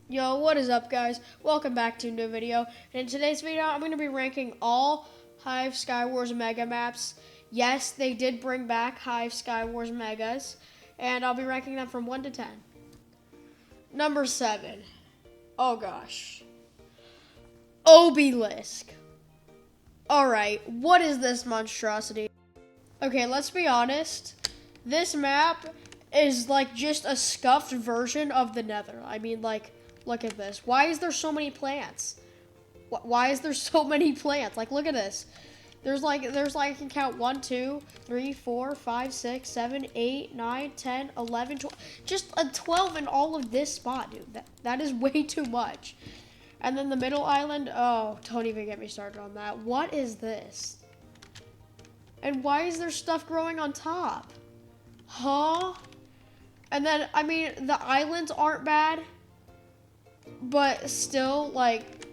Yo, what is up, guys? Welcome back to a new video. In today's video, I'm going to be ranking all Hive Skywars Mega maps. Yes, they did bring back Hive Skywars Megas, and I'll be ranking them from 1 to 10. Number 7. Oh gosh. Obelisk. Alright, what is this monstrosity? Okay, let's be honest. This map is like just a scuffed version of the Nether. I mean, like, look at this. Why is there so many plants? Why is there so many plants? Like, look at this. There's like, I can count 1, 2, 3, 4, 5, 6, 7, 8, 9, 10, 11, 12. Just a 12 in all of this spot, dude. That is way too much. And then the middle island, oh, don't even get me started on that. What is this? And why is there stuff growing on top? Huh? And then, I mean, the islands aren't bad, but still, like,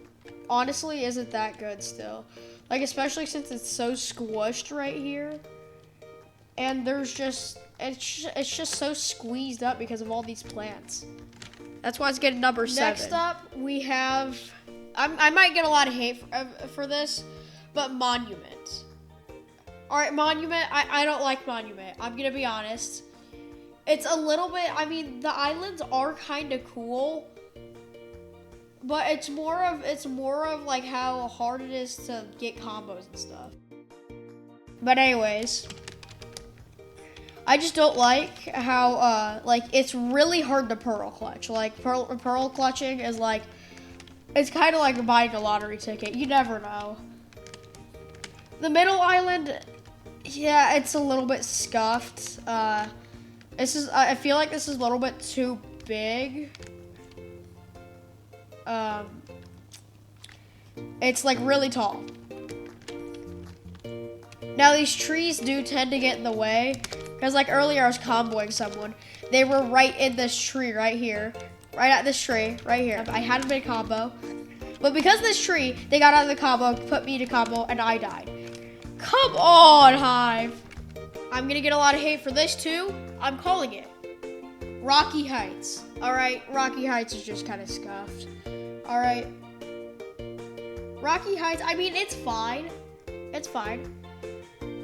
honestly, isn't that good still. Like, especially since it's so squished right here. And there's just, it's just so squeezed up because of all these plants. That's why it's getting number 7. Next up, we have, I might get a lot of hate for this, but Monument. All right, Monument, I don't like Monument. I'm going to be honest. It's a little bit, I mean, the islands are kind of cool, but it's more of like how hard it is to get combos and stuff. But anyways, I just don't like how, like, it's really hard to pearl clutch. Like, pearl clutching is like, it's kind of like buying a lottery ticket. You never know. The middle island, yeah, it's a little bit scuffed. I feel like this is a little bit too big. It's like really tall. Now these trees do tend to get in the way, because like earlier I was comboing someone. They were right in this tree right here. Right at this tree right here. I had a big combo. But because of this tree, they got out of the combo, put me to combo, and I died. Come on, Hive. I'm gonna get a lot of hate for this too. I'm calling it. Rocky Heights. All right, Rocky Heights is just kind of scuffed. All right. Rocky Heights, I mean, it's fine. It's fine.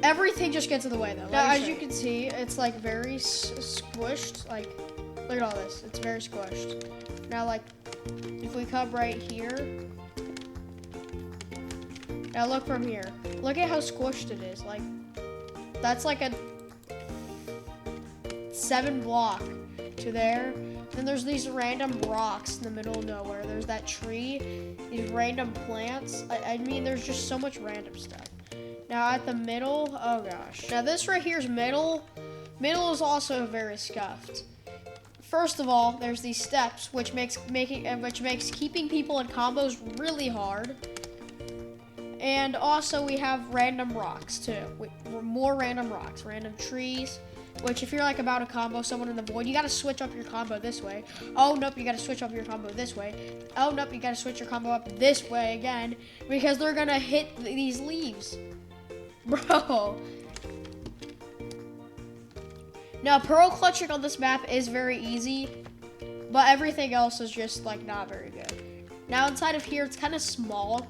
Everything just gets in the way though. Now, as you can see, it's like very squished. Like, look at all this. It's very squished. Now, like, if we come right here. Now look from here. Look at how squished it is. Like, that's like a 7 block to there. Then there's these random rocks in the middle of nowhere. There's that tree, these random plants. I mean, there's just so much random stuff. Now at the middle, oh gosh. Now this right here is middle. Middle is also very scuffed. First of all, there's these steps, which makes keeping people in combos really hard. And also we have random rocks too. More random rocks, random trees. Which if you're like about to combo someone in the void, you gotta switch up your combo this way. Oh nope, you gotta switch up your combo this way. Oh nope, you gotta switch your combo up this way again. Because they're gonna hit these leaves. Bro. Now pearl clutching on this map is very easy. But everything else is just like not very good. Now inside of here, it's kind of small.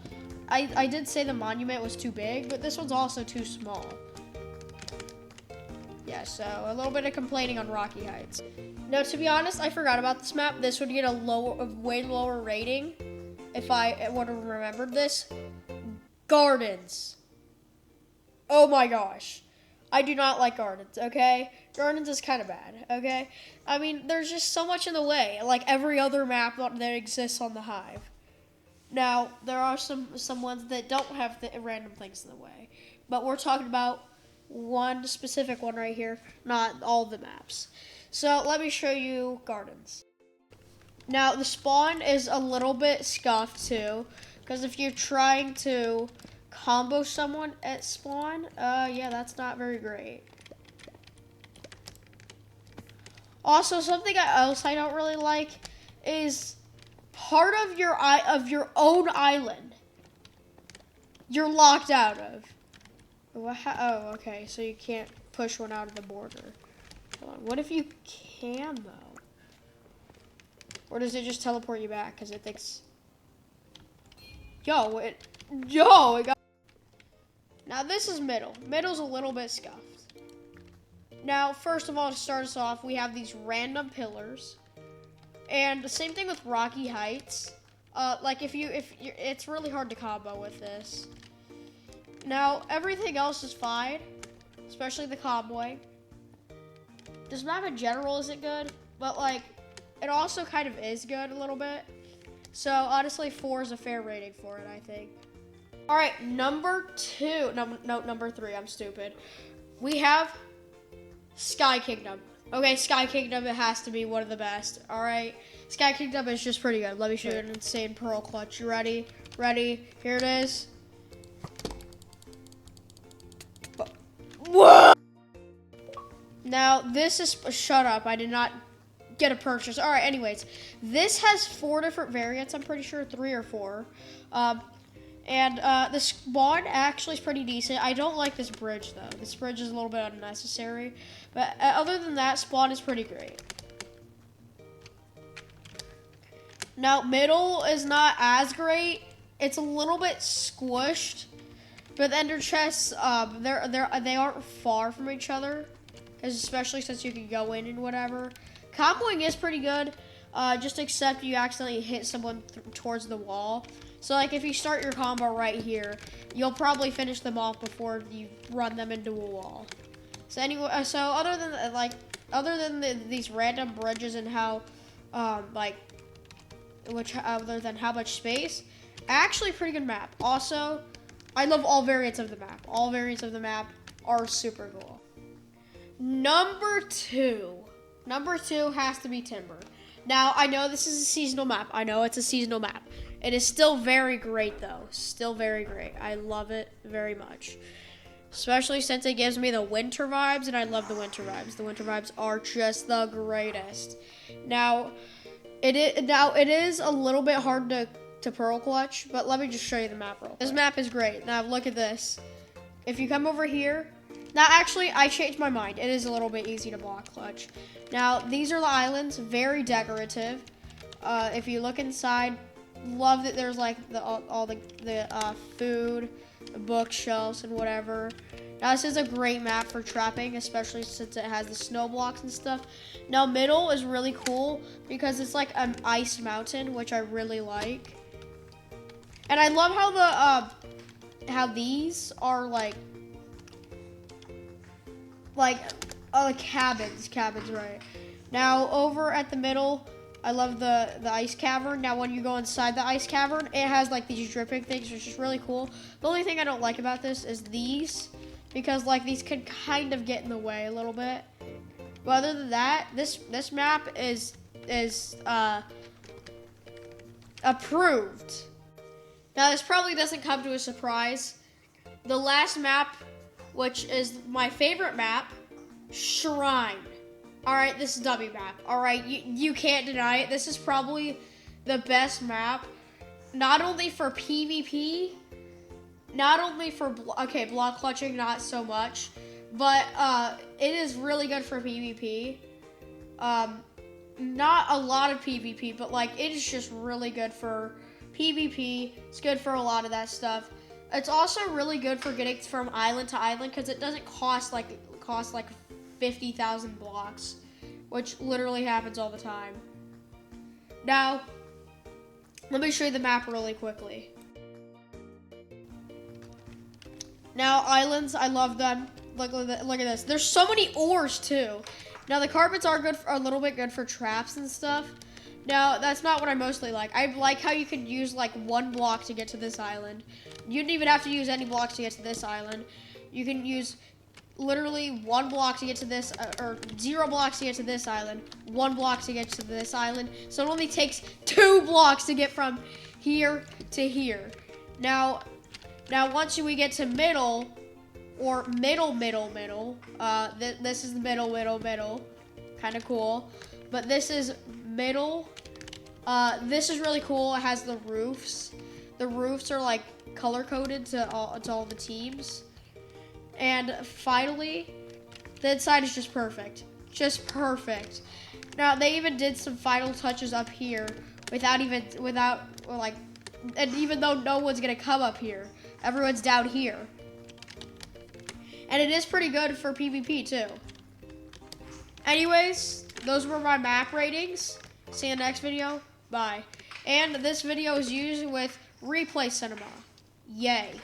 I did say the monument was too big, but this one's also too small. Yeah, so a little bit of complaining on Rocky Heights. Now, to be honest, I forgot about this map. This would get a way lower rating if I would have remembered this. Gardens. Oh my gosh. I do not like gardens, okay? Gardens is kind of bad, okay? I mean, there's just so much in the way, like every other map that exists on the Hive. Now, there are some ones that don't have the random things in the way, but we're talking about one specific one right here, not all the maps. So let me show you gardens. Now the spawn is a little bit scuffed too, because if you're trying to combo someone at spawn, yeah, that's not very great. Also, something else I don't really like is part of your own island you're locked out of. Oh, okay, so you can't push one out of the border. Hold on. What if you can, though? Or does it just teleport you back because it thinks... It got... Now this is middle. Middle's a little bit scuffed. Now, first of all, to start us off, we have these random pillars. And the same thing with Rocky Heights. Like it's really hard to combo with this. Now, everything else is fine, especially the comboing. This map in general isn't good, but like, it also kind of is good a little bit. So honestly, 4 is a fair rating for it, I think. All right, number 2, no, number 3, I'm stupid. We have Sky Kingdom. Okay, Sky Kingdom, it has to be one of the best, all right? Sky Kingdom is just pretty good. Let me show you an insane pearl clutch. You ready? Ready? Here it is. Whoa! Now, this is, shut up, I did not get a purchase. All right, anyways, this has 4 different variants, I'm pretty sure, 3 or 4. The spawn actually is pretty decent. I don't like this bridge, though. This bridge is a little bit unnecessary. But other than that, spawn is pretty great. Now, middle is not as great. It's a little bit squished. But the ender chests, they aren't far from each other. Especially since you can go in and whatever. Comboing is pretty good. Just except you accidentally hit someone towards the wall. So like if you start your combo right here, you'll probably finish them off before you run them into a wall. So anyway, other than these random bridges and how, other than how much space, actually pretty good map. Also, I love all variants of the map. All variants of the map are super cool. Number 2 has to be Timber. Now, I know this is a seasonal map. I know it's a seasonal map. It is still very great, though. Still very great. I love it very much. Especially since it gives me the winter vibes, and I love the winter vibes. The winter vibes are just the greatest. Now, it is a little bit hard to pearl clutch, but let me just show you the map real quick. This map is great. Now, look at this. If you come over here... Now, actually, I changed my mind. It is a little bit easy to block clutch. Now, these are the islands. Very decorative. If you look inside, love that there's like all the food, the bookshelves, and whatever. Now, this is a great map for trapping, especially since it has the snow blocks and stuff. Now, middle is really cool because it's like an ice mountain, which I really like. And I love how how these are like cabins, right? Now, over at the middle, I love the ice cavern. Now, when you go inside the ice cavern, it has like these dripping things, which is really cool. The only thing I don't like about this is these, because like these could kind of get in the way a little bit. But other than that, this map is approved. Now, this probably doesn't come to a surprise. The last map, which is my favorite map, Shrine. All right, this is W map. All right, you can't deny it. This is probably the best map, not only for PvP, not only for block clutching, not so much, but it is really good for PvP. Not a lot of PvP, but like it is just really good for PvP. It's good for a lot of that stuff. It's also really good for getting from island to island because it doesn't cost like 50,000 blocks, which literally happens all the time. Now, let me show you the map really quickly. Now, islands, I love them. Look at this. There's so many ores too. Now, the carpets are a little bit good for traps and stuff. Now, that's not what I mostly like. I like how you can use like 1 block to get to this island. You don't even have to use any blocks to get to this island. You can use literally 1 block to get to this, or 0 blocks to get to this island, 1 block to get to this island. So it only takes 2 blocks to get from here to here. Now once we get to middle, or middle, this is the middle, kind of cool. But this is middle. This is really cool. It has the roofs. The roofs are like color coded to all the teams. And finally, the inside is just perfect. Just perfect. Now they even did some final touches up here and even though no one's gonna come up here, everyone's down here. And it is pretty good for PvP too. Anyways, those were my map ratings. See you in the next video. Bye. And this video is used with Replay Cinema. Yay.